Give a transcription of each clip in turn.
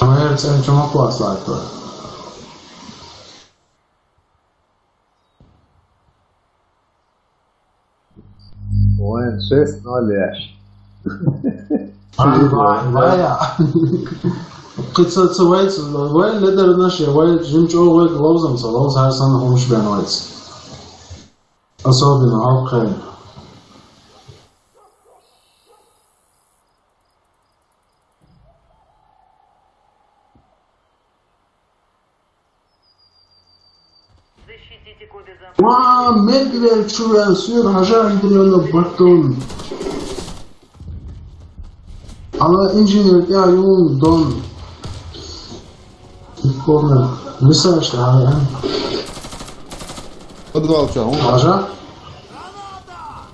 Amelia szerintem a klassz lájtól. وين 6-0 يا اخي. Vaya. Qıtsatsı vayts, vay leder naşı, vay jimço vay glozamsa, loz her sana hoş ben vayts. Особенно halkayın. Medvedev çuven suyun hajar indiriyorlar baktım. Ama inженер ya yoğun don. Corner. Misal işte abi. Подвал чё? Hajar.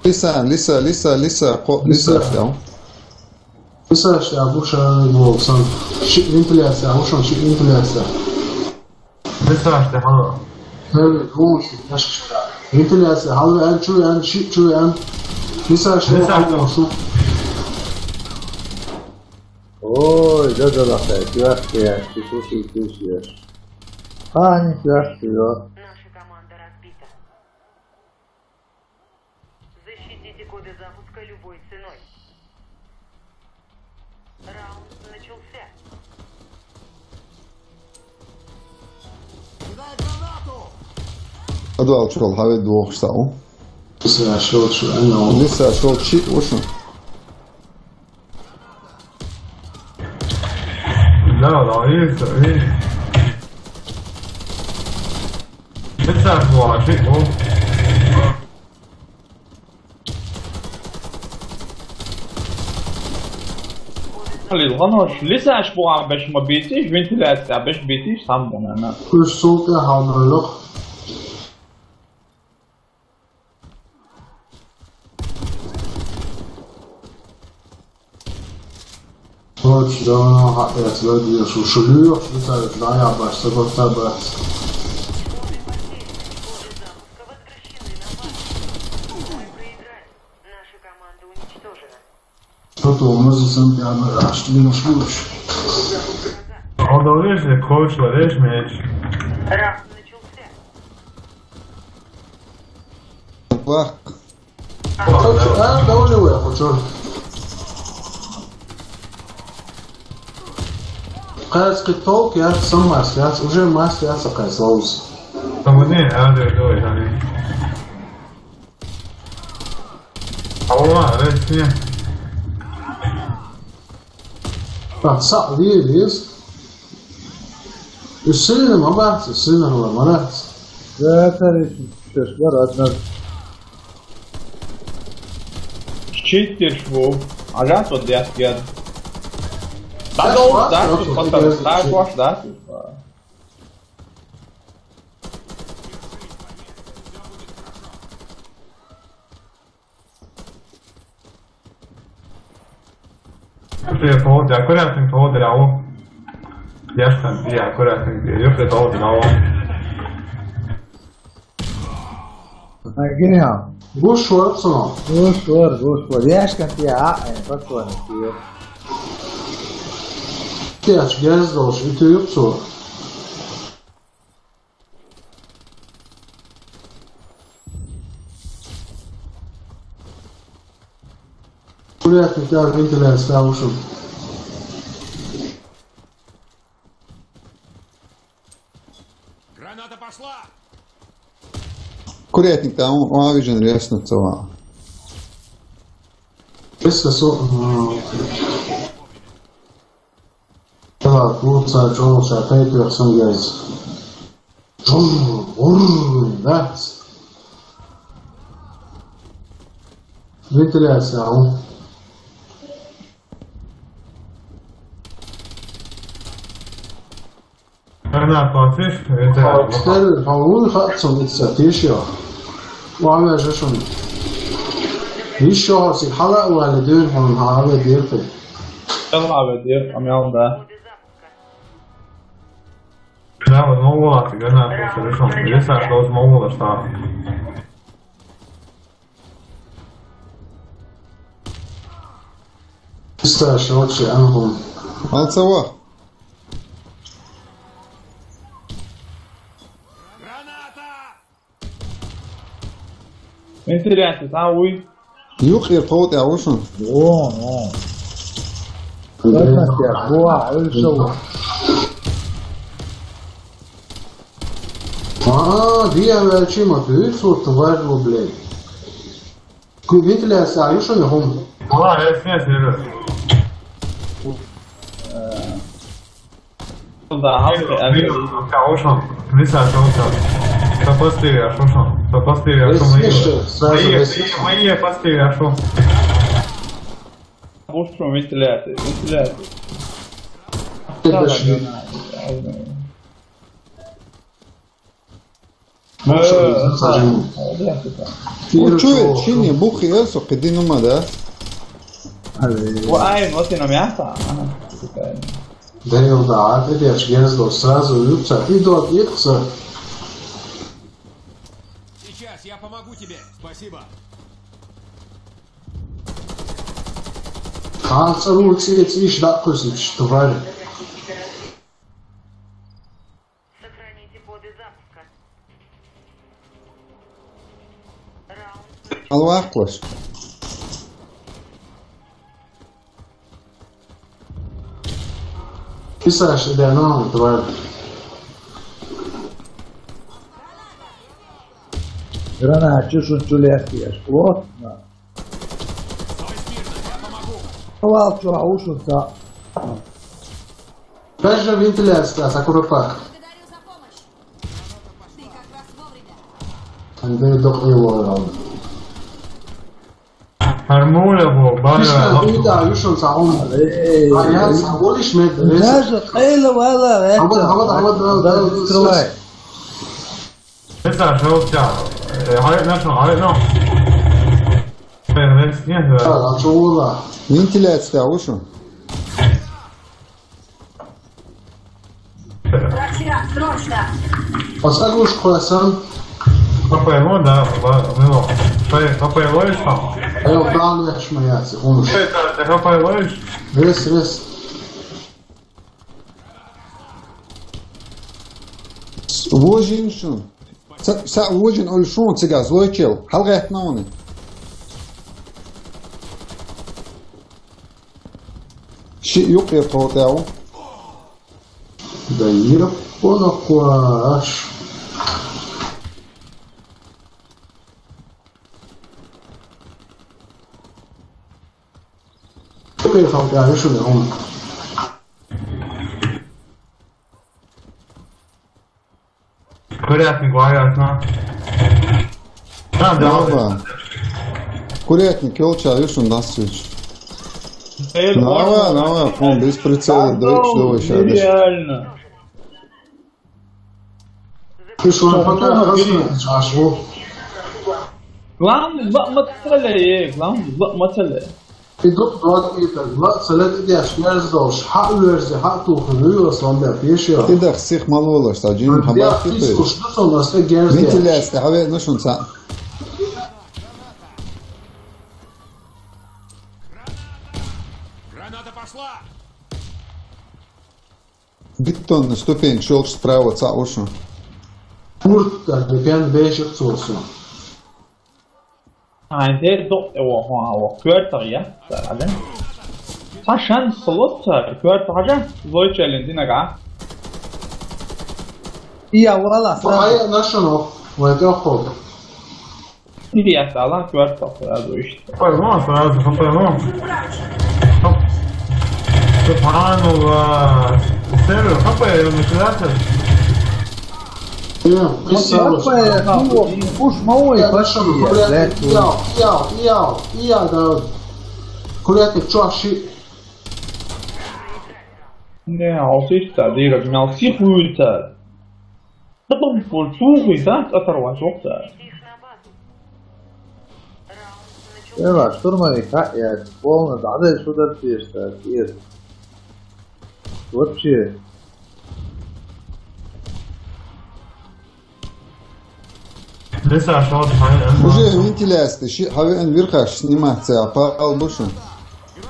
Лиса. Misal işte bu şarkı bu olsan. Şık ventilasyon, bu şan şık ventilasyon. Misal işte hala. Evet, bu olsun. Başka ventilasyon, halve en çuven, şık çuven. Misal işte bu olsun. Ой, да лахай, квартир я, слушай, слушай. А, не квартир. Наша команда разбита. Защитите коды запуска любой ценой. Раунд начался. Подвал чё? Хаве двух стал. Misal şöyle çuven ne oldu? Лиса шел чик, ушел. لا ايه بتعرف ورا شيء هو الغنوش لسه اشبوع باش ما بيتيش بنت لا باش بيتيش صمم انا Kuş soğuk ya hazırlık. Hoş da hayatla diyorsun. Şuluyor, şu tarafına ya başta göster. Наша команда уничтожена. Потом sen yani açtığımız buluş. Orada лежит коуч, лежит мяч. Раунд начался. Бах. Ha, doğru oluyor koçum. Кажется, толк я сам мастер, уже мастер я оказался. Там один, а другой, они. Allah, resmi. Bak sağ değiliz. Üstüne mi bak, üstüne mi bak. Да, товарищи, что ж, ладно. شيتر شو عجبت ودي اسجد داك خطر داك واش داك Ты поводи, аккуратно поводи лаво. Я ж там, я аккуратно, я ты поводи лаво. Гениал. Boş var sana. Boş var. Yaşkan diye bak var diyor. İhtiyaç gez doş, iti yok sonra. Buraya tekrar ventiler stavuşum. Граната пошла! Курятник там, Авиджен рясно цела. Esse so. Ela kurca Jones'a Patriots'ın gez. That. Ventilasyon. Granat atış, Stell Paul hat zum Initiativja. وعلى جشن. يشوف في حلقة ولا دين هم هذا ديرته. يلا بدير ام يلا Коды запуска. Да, вот могла, ты гранат совершенно. Если что, вот могла, что. Писташи, вообще, ангум. Алцава. Вентиляция, там уй. Юх иртаут я ушун. О. Ладно, буа, ölçü. Дия вечима, ты сорт варил, блядь. Вентиляция, а еще не хом. Valla resmiyet yürü. Да, Ушел. Лиса, ушел. Что постели, ушел. Что постели, ушел. Мои постели, ушел. Буштрум, вентиляция. Учу, чини, бухи элсо, киди нума, да? Ай, вот и на мясо. Да его да, ты держишь гнездо сразу, юбца, и до отъехаться. Сейчас я помогу тебе. Спасибо. Канцеру цвет да кусич, тварь. Сохраните коды запуска. Раунд Алвахлаш. Писаешь, да, ну, тварь. Granat, şunu yapıyor. Плотно. Палку аушуса. Даже вентиляция, Сакурапак. Благодарю за помощь. Ты как раз вовремя. Андрей док его. Harmonia bu. Пишка, Bana. ты да, юшон саун. А я саулиш мед. Даже хейла вала. Да, Открывай. Lisa, что у тебя? Hayır, no. Resmiyet yürü. Да, чула. Вентиляция, ушун. Практика, срочно. Посагуш коясан. Kapıyı da mı? Kapıyı var işte. Аял дан яшмаяци, хумуш. Kapıyı var. Рес. Вожин шун. Са вожин ольшун цига злойчел. Халга этнауны. Ши юк иртаут я у. Да ира понакуаш. Купи фалка, юшун хум. Курятник варятна. Нава. Курятник елча, юшун насыч. Нава, он без прицела дойч щадыш. Реально. Юшун фалка, ашву. Главное, главное, материя. Идут два кита, два целет идешь, мерздош, верзи, туху, выросла, да, пешил. Ты да всех малола, что один Я хабар кипит. фиску, что у нас герзи. Вентиляция, хаве, ну шун са. Граната пошла! Бетонная ступень, щелк справа, ца ушу. Пурт, да, пен вечер цурсу. Nej, det är dock kört ja. Där har chans slott kört حاجة زوج لندينا قاعد. يا والله Фая нашано, вот это ход. Иди я стала kört сразу işte. Kapıyı сразу, kapıyı. Subhanallah. Serio, kapıyı вентиляция. Уж мой да. Курятник чаши. Ne alsista direkt на всех улицах. Потом пульсуй, да, оторвать окна. их на базу. Раунд начался. штурмовик, я полно, да, сюда пишет, вообще. Lisa, что ты? Уже вентиляция, хаве эн вирхаш снимать, ца, пал бушун. Ты в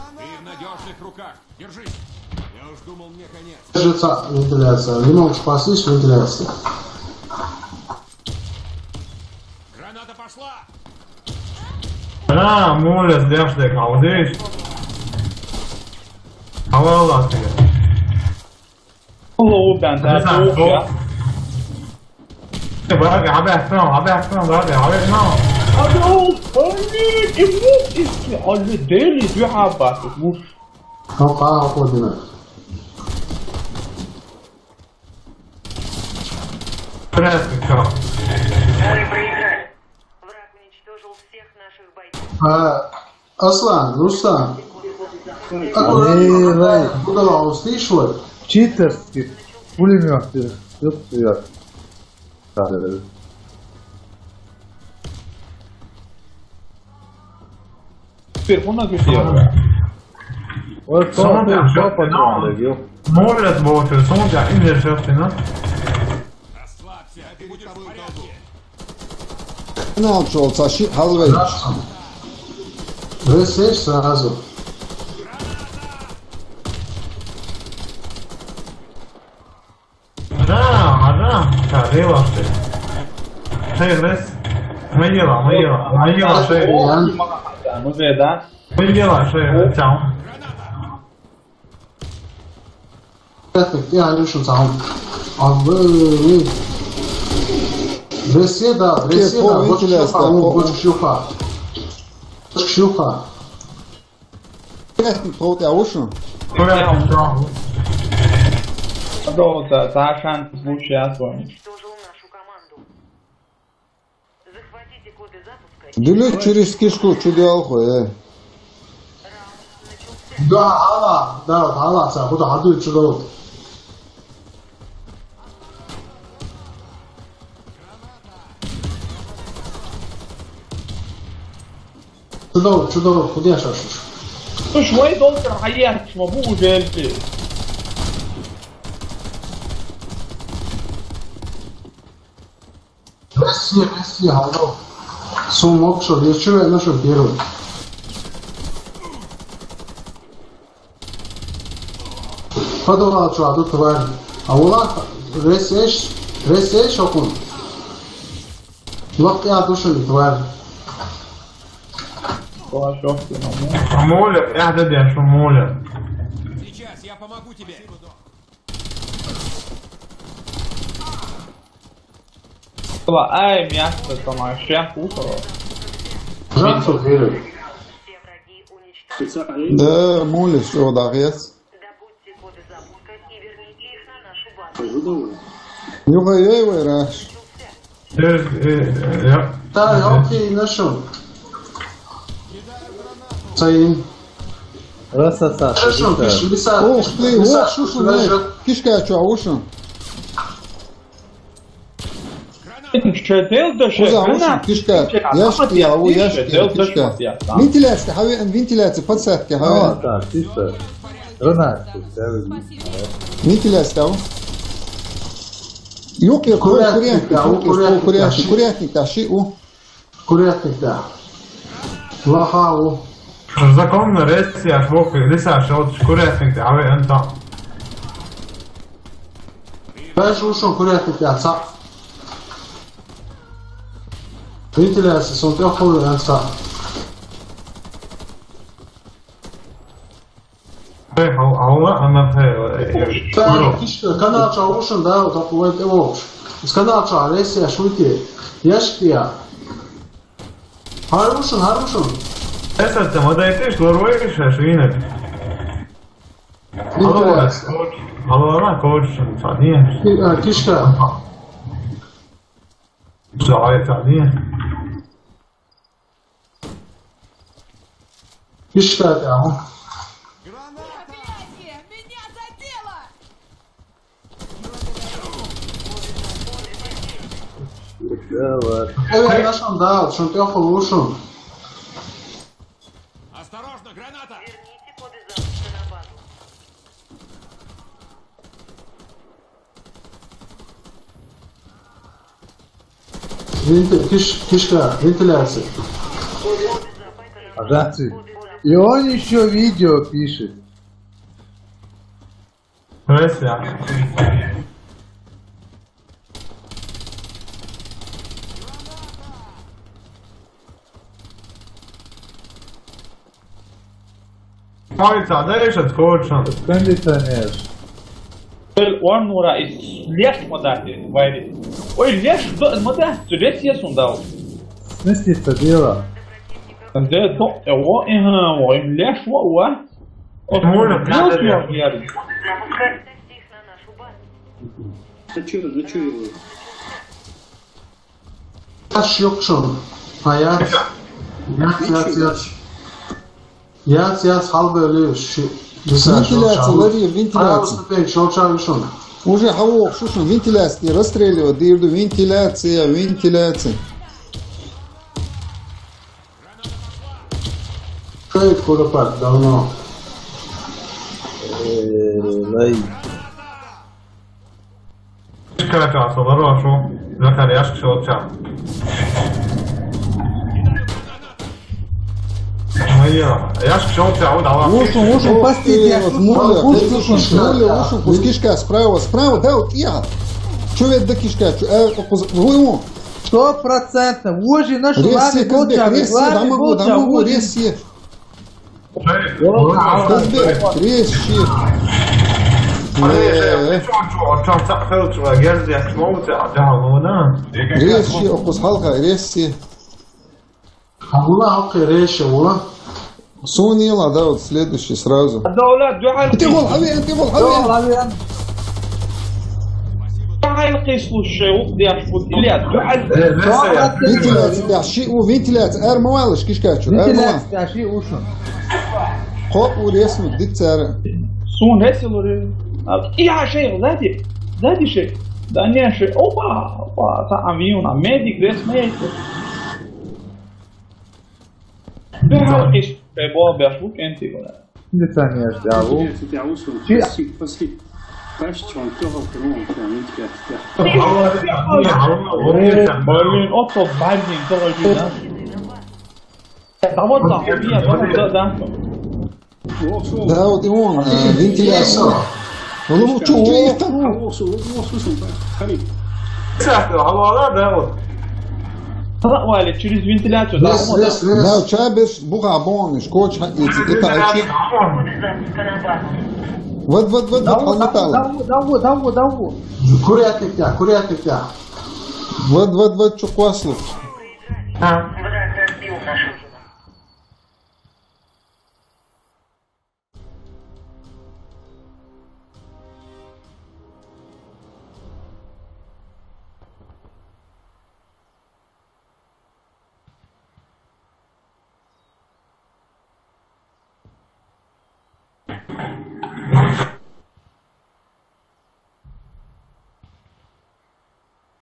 надежных руках. Держись. Я уж думал, мне конец. Держится вентиляция. Немного спаслись, вентиляция. Граната пошла. Mūļas dievštiek audījis. Avēlās tikai. Lūdien, tā ir tūkļa. Bagi, abēs nav, bagi, abēs nav. Alle deli duhabbat. Hoppa, hoppa, Прески, kā. Мы проиграли. Враг уничтожил всех наших бойцов. Aslan, Ruslan. Budala uz tīšot. Читерский пулемет. Все. Теперь бuna gidiyor. Вот что патрон легил. Mūļas būs, suņģā inģēršasti, nu? Расслабься, ты будешь в порядке. Начался Халвейч. Весешь сразу. Ārā, kā lielāšie. Šeit res. Maģielā šeit. Nu viedā. Maģielā šeit, čau. Jā, ļušam cauri. Dresieda, boču šļuhā. Tehnik kaut jāušam. Turētam čau. Tā šantas būs jāsvaņa. Уничтожил нашу команду. Захватите коды запуска. Дилек через кишку чудялху, Раунд начался. Да, hala, bu da adı uçurdu. Чудово, куда шашешь? Ну швей долго хаят, шмо бу жельти. Россия, haldo. Сумок, что вечер, нашу первую. Подавал чуаду тварь. А ула ресеш окун. Лапки адушали тварь. Mūļa, jādadies un mūļa. Сейчас я помогу тебе. Ай, мясо, там шеф усало. Жансу верю. Все враги уничтожены. Да, молись, что дагес. Добудьте коды запуска и верните их на нашу базу. Юга ей раш. Jā. Да, окей, нашел. Sayın. Расаса. Хорошо, Ох ты, шушу, кишка чаушам. Что делать даже? Узаушам, кишка. Яшки, яшки, кишка. Вентиляция, хави, вентиляция, подсадки, хави. Так, чисто. Гранат. Вентиляция, Yok ya, kurятник, тащи, Kurятник, да. Лахау. Законно ресия, швок, лиса, шаут, kurятник, аве, энта. Дальше ушел kurятник, да, цап. Вентиляция, сон тёхол, энта. Аула, она хэ. Да, канал чаушен, да, вот такой вот. С канала ча, ресия, шуйте. Яшкия. Харушен. Es esmu atteikties, to rojušies vīnēt. Alā, koč, tā diena. Kishka. Zāja tā diena. Kishka, да. Проклятие! Меня задело! Evet, нашел, да, шон тёхол, ушел. Осторожно, граната! Верните коды запуска на базу. Кишка, вентиляция. Ажанцы. Коды запуска И он еще видео пишет. Версия. Mavica, da je skočan. Кондиционер. Он нура из леш модати вайри. Ой, леш мода, леш я сундал. Сместится дело. ده تو هو إيه وين ليش هو Можно прятать. Запускать их на нашу базу. Yaş yok şu an. Hayat. Yat hal böyle şu. Вентиляция, лови, вентиляция. Hayat şorçan şu. Уже хавок, что вентиляция, расстреливать, дырду, вентиляция, вентиляция. Köy kurupar, davno. Lay. Iskeletä asuvaro asu. Zakari jask skočan. Jask skočan, udava. Ушел, постить, я Муля, ушел, кишка, справа, да, вот я. Что ведь до кишка, вы ему. 100%. Ужи нашу лами Резь, да могу, резь. Резь, резче, окус халка, резче. Хагула хакы рейши ула. Сонила, да, вот следующий сразу. الدولة انت قول حبيبي دعاء القيس والشيوخ دي أشفت إليها دعاء Вентиляция, да, вентиляция, эрмуалыш, кишкачу, эрмуалыш. Скажи, ушел. Хоп, уресну, дикцара. سون هسلوري إيه شيء ذاتي شيء دانيا شيء أوبا تعميون عمادي كريس ميت دعاء القيس بابا بيشوك أنت ولا Кондиционер, да. Berlin oto Berlin ترى جدا توضع هي ده Да, вот и он, вентиляция. Ну, что, طلع через вентиляцию Да, чабиш, бугабон, шкоч, это очи. Вот, Даву. Kurya tekya. Вот, что кваслу. Возвращаемся